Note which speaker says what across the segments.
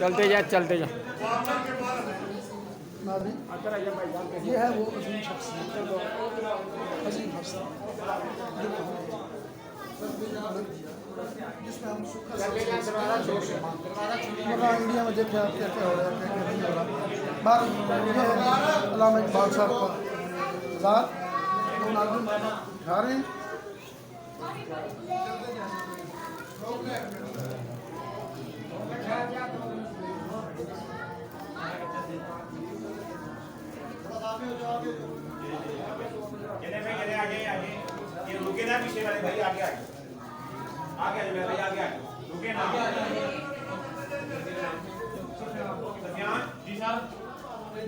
Speaker 1: चलते जा चलते जा।
Speaker 2: ये है वो अजीम शख्स, अजीम शख्स जिसमें हम इंडिया में देखे आप क्या क्या हो रहा है, क्या क्या नहीं हो रहा। बार ये है अल्लामा इकबाल साहब का ज़ात उठा रहे हैं।
Speaker 3: ये रुके ना पीछे वाले भाई, आगे आगे आगे भाई, आगे आगे रुके ना। सफियान जी साहब,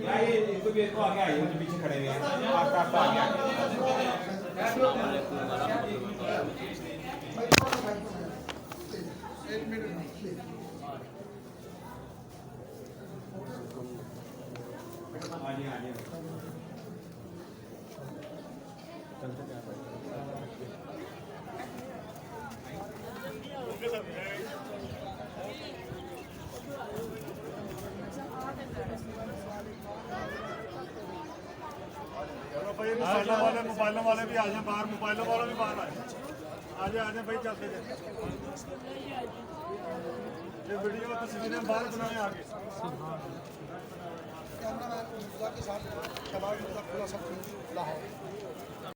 Speaker 3: यार ये इसको भी इसको आगे आइए, जो पीछे खड़े हुए हैं आपका आपका आगे आगे। आगे आगे
Speaker 4: मोबाइलों वाले भी आ जाए बाहर, मोबाइलों वाले भी बाहर आ जाए भाई, चलते जाए। ये वीडियो तस्वीरें बाहर बनाए आगे।
Speaker 2: कैमरा मैन के साथ लाहौर।